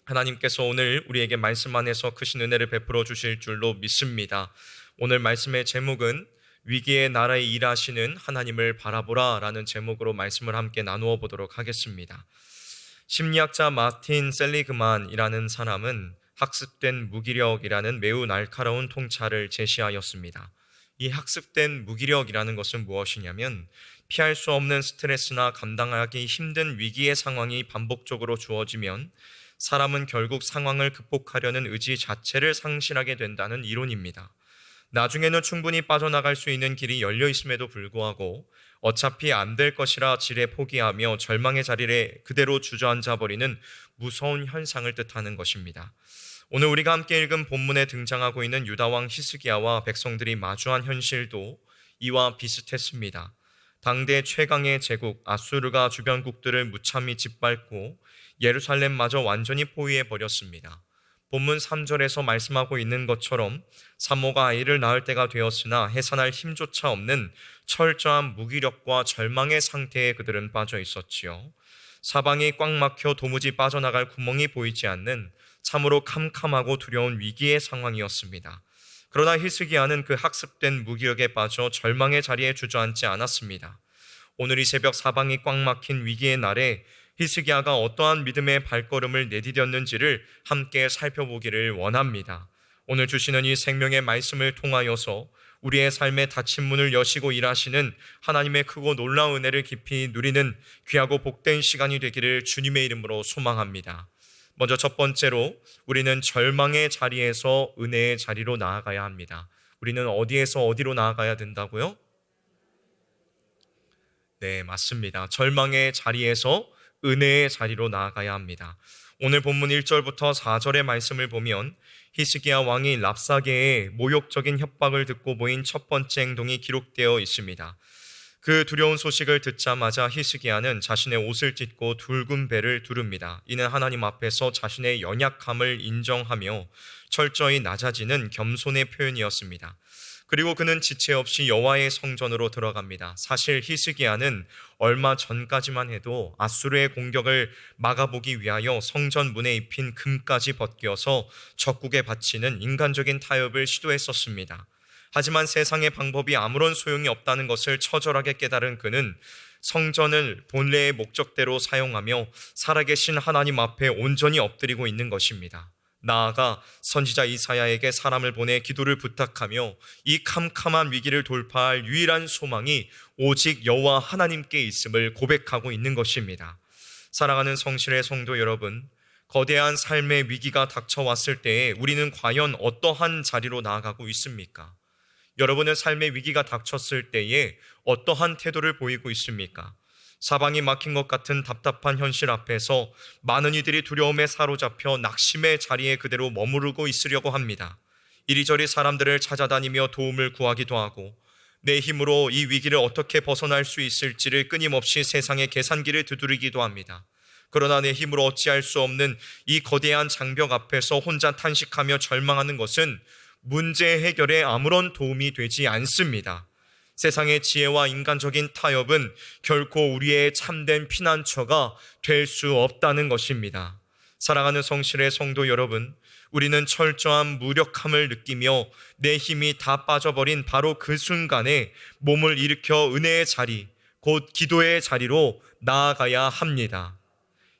하나님께서 오늘 우리에게 말씀 안에서 크신 은혜를 베풀어 주실 줄로 믿습니다. 오늘 말씀의 제목은 위기의 나라에 일하시는 하나님을 바라보라 라는 제목으로 말씀을 함께 나누어 보도록 하겠습니다. 심리학자 마틴 셀리그만이라는 사람은 학습된 무기력이라는 매우 날카로운 통찰을 제시하였습니다. 이 학습된 무기력이라는 것은 무엇이냐면 피할 수 없는 스트레스나 감당하기 힘든 위기의 상황이 반복적으로 주어지면 사람은 결국 상황을 극복하려는 의지 자체를 상실하게 된다는 이론입니다. 나중에는 충분히 빠져나갈 수 있는 길이 열려 있음에도 불구하고 어차피 안 될 것이라 지레 포기하며 절망의 자리에 그대로 주저앉아 버리는 무서운 현상을 뜻하는 것입니다. 오늘 우리가 함께 읽은 본문에 등장하고 있는 유다왕 히스기야와 백성들이 마주한 현실도 이와 비슷했습니다. 당대 최강의 제국 아수르가 주변국들을 무참히 짓밟고 예루살렘마저 완전히 포위해버렸습니다. 본문 3절에서 말씀하고 있는 것처럼 산모가 아이를 낳을 때가 되었으나 해산할 힘조차 없는 철저한 무기력과 절망의 상태에 그들은 빠져 있었지요. 사방이 꽉 막혀 도무지 빠져나갈 구멍이 보이지 않는 참으로 캄캄하고 두려운 위기의 상황이었습니다. 그러나 히스기야는 그 학습된 무기력에 빠져 절망의 자리에 주저앉지 않았습니다. 오늘 이 새벽 사방이 꽉 막힌 위기의 날에 히스기야가 어떠한 믿음의 발걸음을 내디뎠는지를 함께 살펴보기를 원합니다. 오늘 주시는 이 생명의 말씀을 통하여서 우리의 삶의 닫힌 문을 여시고 일하시는 하나님의 크고 놀라운 은혜를 깊이 누리는 귀하고 복된 시간이 되기를 주님의 이름으로 소망합니다. 먼저 첫 번째로 우리는 절망의 자리에서 은혜의 자리로 나아가야 합니다. 우리는 어디에서 어디로 나아가야 된다고요? 네, 맞습니다. 절망의 자리에서 은혜의 자리로 나아가야 합니다. 오늘 본문 1절부터 4절의 말씀을 보면 히스기야 왕이 랍사게의 모욕적인 협박을 듣고 보인 첫 번째 행동이 기록되어 있습니다. 그 두려운 소식을 듣자마자 히스기야는 자신의 옷을 찢고 굵은 배를 두릅니다. 이는 하나님 앞에서 자신의 연약함을 인정하며 철저히 낮아지는 겸손의 표현이었습니다. 그리고 그는 지체 없이 여호와의 성전으로 들어갑니다. 사실 히스기야는 얼마 전까지만 해도 아수르의 공격을 막아보기 위하여 성전 문에 입힌 금까지 벗겨서 적국에 바치는 인간적인 타협을 시도했었습니다. 하지만 세상의 방법이 아무런 소용이 없다는 것을 처절하게 깨달은 그는 성전을 본래의 목적대로 사용하며 살아계신 하나님 앞에 온전히 엎드리고 있는 것입니다. 나아가 선지자 이사야에게 사람을 보내 기도를 부탁하며 이 캄캄한 위기를 돌파할 유일한 소망이 오직 여호와 하나님께 있음을 고백하고 있는 것입니다. 사랑하는 성실의 성도 여러분, 거대한 삶의 위기가 닥쳐왔을 때에 우리는 과연 어떠한 자리로 나아가고 있습니까? 여러분은 삶의 위기가 닥쳤을 때에 어떠한 태도를 보이고 있습니까? 사방이 막힌 것 같은 답답한 현실 앞에서 많은 이들이 두려움에 사로잡혀 낙심의 자리에 그대로 머무르고 있으려고 합니다. 이리저리 사람들을 찾아다니며 도움을 구하기도 하고 내 힘으로 이 위기를 어떻게 벗어날 수 있을지를 끊임없이 세상의 계산기를 두드리기도 합니다. 그러나 내 힘으로 어찌할 수 없는 이 거대한 장벽 앞에서 혼자 탄식하며 절망하는 것은 문제 해결에 아무런 도움이 되지 않습니다. 세상의 지혜와 인간적인 타협은 결코 우리의 참된 피난처가 될 수 없다는 것입니다. 사랑하는 성실의 성도 여러분, 우리는 철저한 무력함을 느끼며 내 힘이 다 빠져버린 바로 그 순간에 몸을 일으켜 은혜의 자리, 곧 기도의 자리로 나아가야 합니다.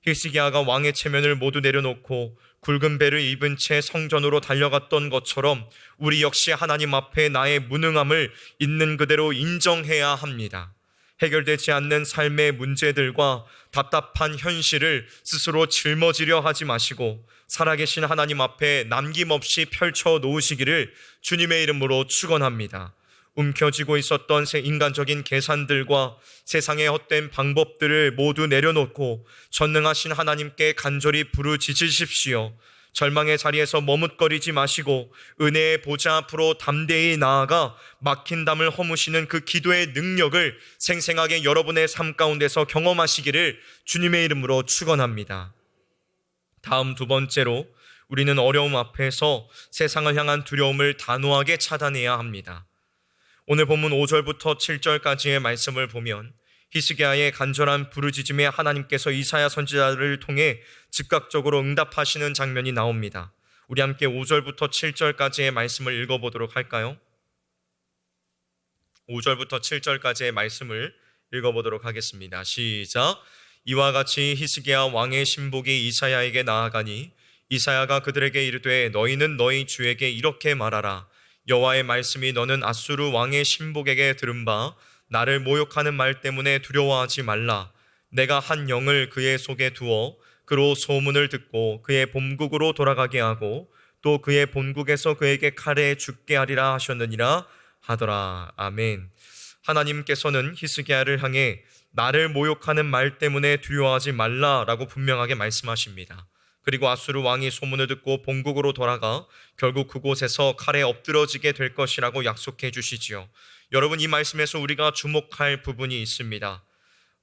히스기야가 왕의 체면을 모두 내려놓고 굵은 배를 입은 채 성전으로 달려갔던 것처럼 우리 역시 하나님 앞에 나의 무능함을 있는 그대로 인정해야 합니다. 해결되지 않는 삶의 문제들과 답답한 현실을 스스로 짊어지려 하지 마시고 살아계신 하나님 앞에 남김없이 펼쳐 놓으시기를 주님의 이름으로 축원합니다. 움켜쥐고 있었던 인간적인 계산들과 세상의 헛된 방법들을 모두 내려놓고 전능하신 하나님께 간절히 부르짖으십시오. 절망의 자리에서 머뭇거리지 마시고 은혜의 보좌 앞으로 담대히 나아가 막힌 담을 허무시는 그 기도의 능력을 생생하게 여러분의 삶 가운데서 경험하시기를 주님의 이름으로 축원합니다. 다음 두 번째로 우리는 어려움 앞에서 세상을 향한 두려움을 단호하게 차단해야 합니다. 오늘 본문 5절부터 7절까지의 말씀을 보면 히스기야의 간절한 부르짖음에 하나님께서 이사야 선지자를 통해 즉각적으로 응답하시는 장면이 나옵니다. 우리 함께 5절부터 7절까지의 말씀을 읽어보도록 할까요? 5절부터 7절까지의 말씀을 읽어보도록 하겠습니다. 시작. 이와 같이 히스기야 왕의 신복이 이사야에게 나아가니 이사야가 그들에게 이르되 너희는 너희 주에게 이렇게 말하라. 여호와의 말씀이 너는 아수르 왕의 신복에게 들은 바 나를 모욕하는 말 때문에 두려워하지 말라. 내가 한 영을 그의 속에 두어 그로 소문을 듣고 그의 본국으로 돌아가게 하고 또 그의 본국에서 그에게 칼에 죽게 하리라 하셨느니라 하더라. 아멘. 하나님께서는 히스기야를 향해 나를 모욕하는 말 때문에 두려워하지 말라라고 분명하게 말씀하십니다. 그리고 아수르 왕이 소문을 듣고 본국으로 돌아가 결국 그곳에서 칼에 엎드러지게 될 것이라고 약속해 주시지요. 여러분, 이 말씀에서 우리가 주목할 부분이 있습니다.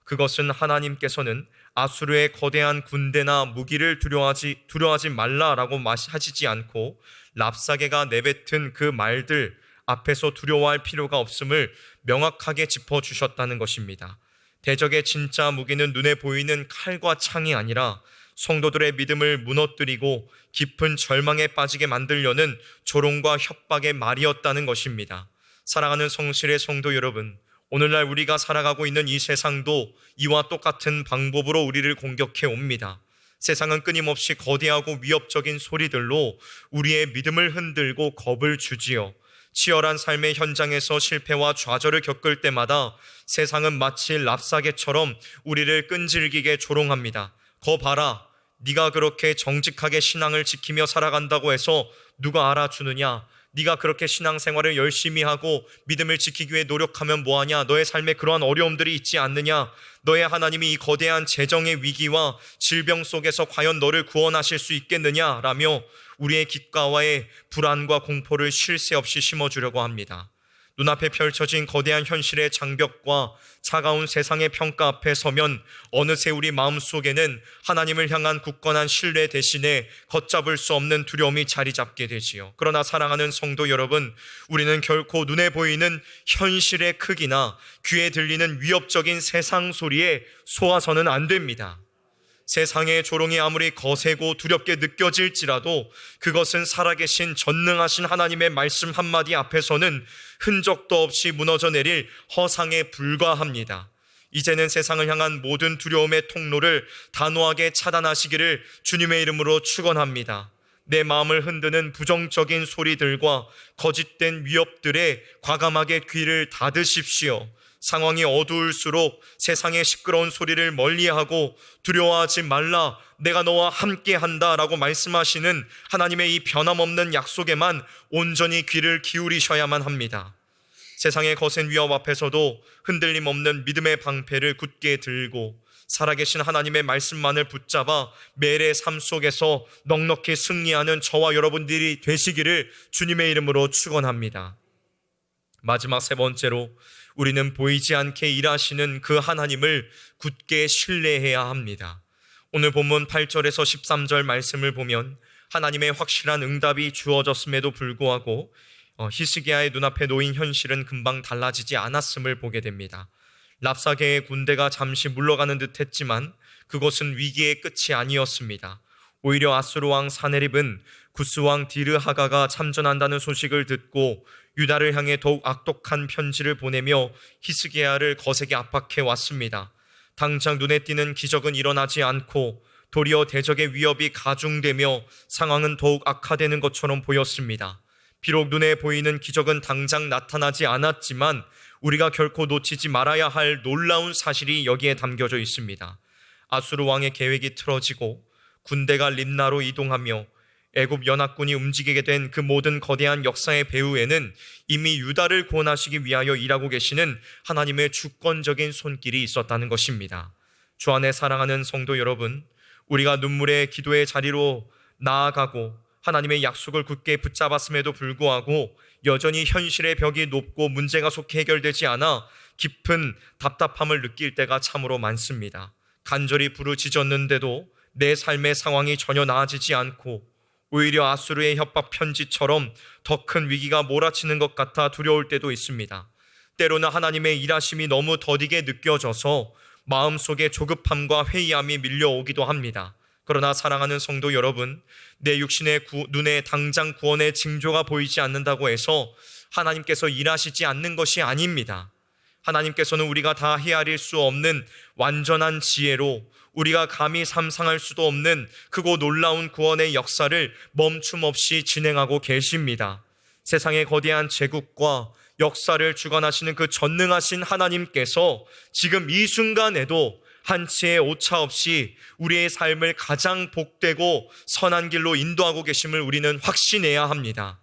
그것은 하나님께서는 아수르의 거대한 군대나 무기를 두려워하지 말라라고 하시지 않고 랍사게가 내뱉은 그 말들 앞에서 두려워할 필요가 없음을 명확하게 짚어주셨다는 것입니다. 대적의 진짜 무기는 눈에 보이는 칼과 창이 아니라 성도들의 믿음을 무너뜨리고 깊은 절망에 빠지게 만들려는 조롱과 협박의 말이었다는 것입니다. 사랑하는 성실의 성도 여러분, 오늘날 우리가 살아가고 있는 이 세상도 이와 똑같은 방법으로 우리를 공격해 옵니다. 세상은 끊임없이 거대하고 위협적인 소리들로 우리의 믿음을 흔들고 겁을 주지요. 치열한 삶의 현장에서 실패와 좌절을 겪을 때마다 세상은 마치 랍사게처럼 우리를 끈질기게 조롱합니다. 거 봐라, 네가 그렇게 정직하게 신앙을 지키며 살아간다고 해서 누가 알아주느냐? 네가 그렇게 신앙생활을 열심히 하고 믿음을 지키기 위해 노력하면 뭐하냐? 너의 삶에 그러한 어려움들이 있지 않느냐? 너의 하나님이 이 거대한 재정의 위기와 질병 속에서 과연 너를 구원하실 수 있겠느냐? 라며 우리의 귓가와의 불안과 공포를 쉴 새 없이 심어주려고 합니다. 눈앞에 펼쳐진 거대한 현실의 장벽과 차가운 세상의 평가 앞에 서면 어느새 우리 마음속에는 하나님을 향한 굳건한 신뢰 대신에 걷잡을 수 없는 두려움이 자리 잡게 되지요. 그러나 사랑하는 성도 여러분, 우리는 결코 눈에 보이는 현실의 크기나 귀에 들리는 위협적인 세상 소리에 속아서는 안 됩니다. 세상의 조롱이 아무리 거세고 두렵게 느껴질지라도 그것은 살아계신 전능하신 하나님의 말씀 한마디 앞에서는 흔적도 없이 무너져 내릴 허상에 불과합니다. 이제는 세상을 향한 모든 두려움의 통로를 단호하게 차단하시기를 주님의 이름으로 축원합니다. 내 마음을 흔드는 부정적인 소리들과 거짓된 위협들에 과감하게 귀를 닫으십시오. 상황이 어두울수록 세상의 시끄러운 소리를 멀리하고 두려워하지 말라, 내가 너와 함께한다 라고 말씀하시는 하나님의 이 변함없는 약속에만 온전히 귀를 기울이셔야만 합니다. 세상의 거센 위협 앞에서도 흔들림 없는 믿음의 방패를 굳게 들고 살아계신 하나님의 말씀만을 붙잡아 매일의 삶 속에서 넉넉히 승리하는 저와 여러분들이 되시기를 주님의 이름으로 축원합니다. 마지막 세 번째로, 우리는 보이지 않게 일하시는 그 하나님을 굳게 신뢰해야 합니다. 오늘 본문 8절에서 13절 말씀을 보면 하나님의 확실한 응답이 주어졌음에도 불구하고 히스기야의 눈앞에 놓인 현실은 금방 달라지지 않았음을 보게 됩니다. 랍사게의 군대가 잠시 물러가는 듯 했지만 그것은 위기의 끝이 아니었습니다. 오히려 아수르 왕 사네립은 구스 왕 디르하가가 참전한다는 소식을 듣고 유다를 향해 더욱 악독한 편지를 보내며 히스기야를 거세게 압박해 왔습니다. 당장 눈에 띄는 기적은 일어나지 않고 도리어 대적의 위협이 가중되며 상황은 더욱 악화되는 것처럼 보였습니다. 비록 눈에 보이는 기적은 당장 나타나지 않았지만 우리가 결코 놓치지 말아야 할 놀라운 사실이 여기에 담겨져 있습니다. 아수르 왕의 계획이 틀어지고 군대가 림나로 이동하며 애굽 연합군이 움직이게 된 그 모든 거대한 역사의 배후에는 이미 유다를 구원하시기 위하여 일하고 계시는 하나님의 주권적인 손길이 있었다는 것입니다. 주 안에 사랑하는 성도 여러분, 우리가 눈물의 기도의 자리로 나아가고 하나님의 약속을 굳게 붙잡았음에도 불구하고 여전히 현실의 벽이 높고 문제가 속히 해결되지 않아 깊은 답답함을 느낄 때가 참으로 많습니다. 간절히 부르짖었는데도 내 삶의 상황이 전혀 나아지지 않고 오히려 아수르의 협박 편지처럼 더 큰 위기가 몰아치는 것 같아 두려울 때도 있습니다. 때로는 하나님의 일하심이 너무 더디게 느껴져서 마음속에 조급함과 회의함이 밀려오기도 합니다. 그러나 사랑하는 성도 여러분, 내 육신의 눈에 당장 구원의 징조가 보이지 않는다고 해서 하나님께서 일하시지 않는 것이 아닙니다. 하나님께서는 우리가 다 헤아릴 수 없는 완전한 지혜로 우리가 감히 상상할 수도 없는 크고 놀라운 구원의 역사를 멈춤 없이 진행하고 계십니다. 세상의 거대한 제국과 역사를 주관하시는 그 전능하신 하나님께서 지금 이 순간에도 한치의 오차 없이 우리의 삶을 가장 복되고 선한 길로 인도하고 계심을 우리는 확신해야 합니다.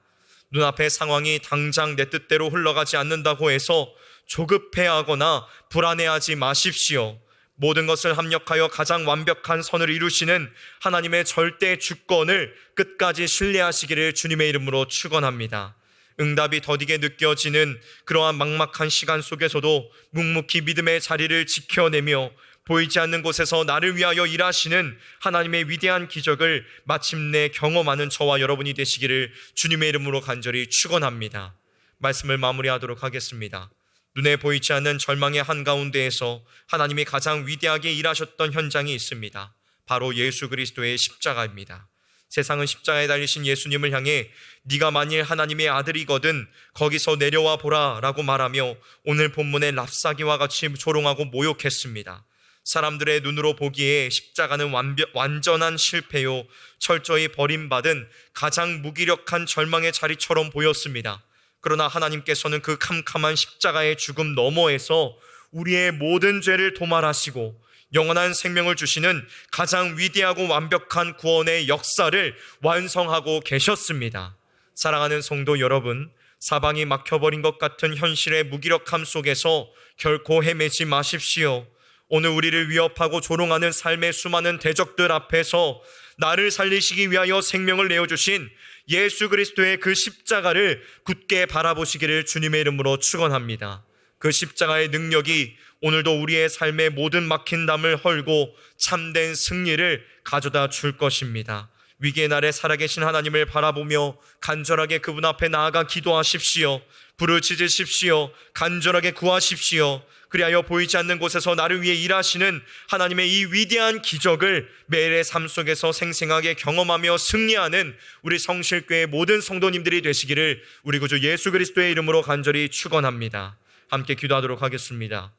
눈앞의 상황이 당장 내 뜻대로 흘러가지 않는다고 해서 조급해하거나 불안해하지 마십시오. 모든 것을 합력하여 가장 완벽한 선을 이루시는 하나님의 절대 주권을 끝까지 신뢰하시기를 주님의 이름으로 축원합니다. 응답이 더디게 느껴지는 그러한 막막한 시간 속에서도 묵묵히 믿음의 자리를 지켜내며 보이지 않는 곳에서 나를 위하여 일하시는 하나님의 위대한 기적을 마침내 경험하는 저와 여러분이 되시기를 주님의 이름으로 간절히 축원합니다. 말씀을 마무리하도록 하겠습니다. 눈에 보이지 않는 절망의 한가운데에서 하나님이 가장 위대하게 일하셨던 현장이 있습니다. 바로 예수 그리스도의 십자가입니다. 세상은 십자가에 달리신 예수님을 향해 네가 만일 하나님의 아들이거든 거기서 내려와 보라 라고 말하며 오늘 본문의 랍사기와 같이 조롱하고 모욕했습니다. 사람들의 눈으로 보기에 십자가는 완전한 실패요, 철저히 버림받은 가장 무기력한 절망의 자리처럼 보였습니다. 그러나 하나님께서는 그 캄캄한 십자가의 죽음 너머에서 우리의 모든 죄를 도말하시고 영원한 생명을 주시는 가장 위대하고 완벽한 구원의 역사를 완성하고 계셨습니다. 사랑하는 성도 여러분, 사방이 막혀버린 것 같은 현실의 무기력함 속에서 결코 헤매지 마십시오. 오늘 우리를 위협하고 조롱하는 삶의 수많은 대적들 앞에서 나를 살리시기 위하여 생명을 내어주신 예수 그리스도의 그 십자가를 굳게 바라보시기를 주님의 이름으로 축원합니다. 그 십자가의 능력이 오늘도 우리의 삶의 모든 막힌 담을 헐고 참된 승리를 가져다 줄 것입니다. 위기의 날에 살아계신 하나님을 바라보며 간절하게 그분 앞에 나아가 기도하십시오. 부르짖으십시오. 간절하게 구하십시오. 그리하여 보이지 않는 곳에서 나를 위해 일하시는 하나님의 이 위대한 기적을 매일의 삶 속에서 생생하게 경험하며 승리하는 우리 성실교회 모든 성도님들이 되시기를 우리 구주 예수 그리스도의 이름으로 간절히 축원합니다. 함께 기도하도록 하겠습니다.